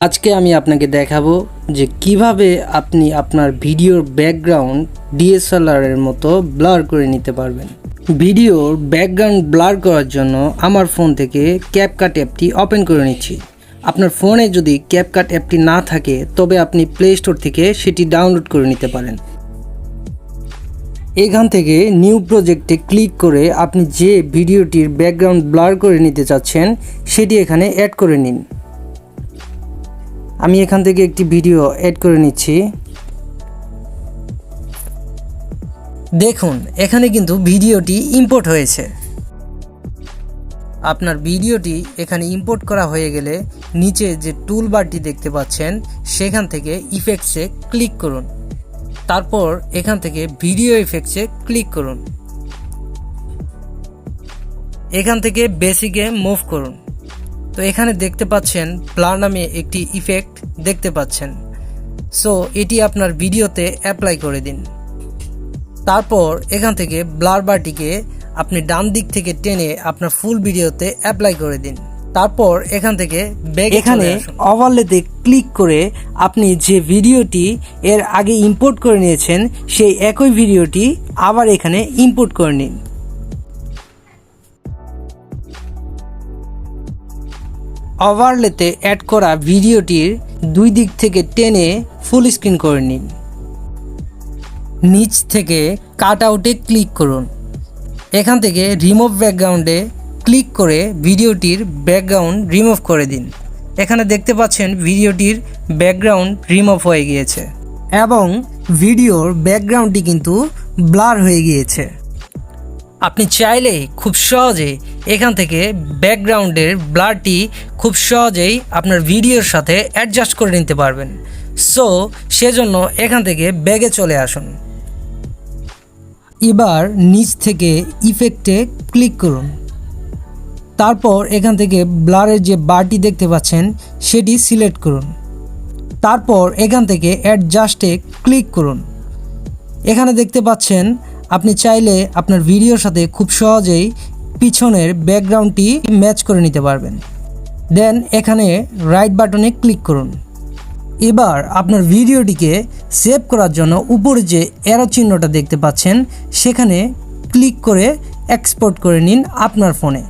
আজকে আমি আপনাকে দেখাবো যে কিভাবে আপনি আপনার ভিডিওর ব্যাকগ্রাউন্ড ডিএসএলআর এর মতো ব্লার করে নিতে পারবেন। ভিডিওর ব্যাকগ্রাউন্ড ব্লার করার জন্য আমার ফোন থেকে ক্যাপকাট অ্যাপটি ওপেন করে নিচ্ছি। আপনার ফোনে যদি ক্যাপকাট অ্যাপটি না থাকে তবে আপনি প্লে স্টোর থেকে সেটি ডাউনলোড করে নিতে পারেন। এখান থেকে নিউ প্রজেক্টে ক্লিক করে আপনি যে ভিডিওটির ব্যাকগ্রাউন্ড ব্লার করে নিতে চাচ্ছেন সেটি এখানে অ্যাড করে নিন। আমি এখান থেকে একটি ভিডিও অ্যাড করে নিচ্ছি। দেখুন এখানে কিন্তু ভিডিওটি ইম্পোর্ট হয়েছে। আপনার ভিডিওটি এখানে ইম্পোর্ট করা হয়ে গেলে নিচে যে টুল বারটি দেখতে পাচ্ছেন সেখান থেকে ইফেক্টসে ক্লিক করুন। তারপর এখান থেকে ভিডিও ইফেক্টসে ক্লিক করুন। এখান থেকে বেসিকে মুভ করুন। তো এখানে দেখতে পাচ্ছেন ব্লার নামে একটি ইফেক্ট দেখতে পাচ্ছেন। সো এটি আপনার ভিডিওতে অ্যাপ্লাই করে দিন। তারপর এখান থেকে ব্লার বারটিকে আপনি ডান দিক থেকে টেনে আপনার ফুল ভিডিওতে অ্যাপ্লাই করে দিন। তারপর এখান থেকে এখানে ওভারলেতে ক্লিক করে আপনি যে ভিডিওটি এর আগে ইম্পোর্ট করে নিয়েছেন সেই একই ভিডিওটি আবার এখানে ইম্পোর্ট করে নিন। ওভারলেতে অ্যাড করা ভিডিওটির দুই দিক থেকে টেনে ফুল স্ক্রিন করে নিন। নিচ থেকে কাট আউটে ক্লিক করুন। এখান থেকে রিমুভ ব্যাকগ্রাউন্ডে ক্লিক করে ভিডিওটির ব্যাকগ্রাউন্ড রিমুভ করে দিন। এখানে দেখতে পাচ্ছেন ভিডিওটির ব্যাকগ্রাউন্ড রিমুভ হয়ে গিয়েছে এবং ভিডিওর ব্যাকগ্রাউন্ডটি কিন্তু ব্লার হয়ে গিয়েছে। আপনি চাইলে খুব সহজেই এখান থেকে ব্যাকগ্রাউন্ডের ব্লারটি খুব সহজেই আপনার ভিডিওর সাথে অ্যাডজাস্ট করে নিতে পারবেন। সো সেজন্য এখান থেকে ব্যাগে চলে আসুন। এবার নিচ থেকে ইফেক্টে ক্লিক করুন। তারপর এখান থেকে ব্লারের যে বারটি দেখতে পাচ্ছেন সেটি সিলেক্ট করুন। তারপর এখান থেকে অ্যাডজাস্টে ক্লিক করুন। এখানে দেখতে পাচ্ছেন আপনি চাইলে আপনার ভিডিওর সাথে খুব সহজেই পিছনের ব্যাকগ্রাউন্ডটি ম্যাচ করে নিতে পারবেন। দেন এখানে রাইট বাটনে ক্লিক করুন। এবার আপনার ভিডিওটিকে সেভ করার জন্য উপরে যে অ্যারো চিহ্নটা দেখতে পাচ্ছেন সেখানে ক্লিক করে এক্সপোর্ট করে নিন আপনার ফোনে।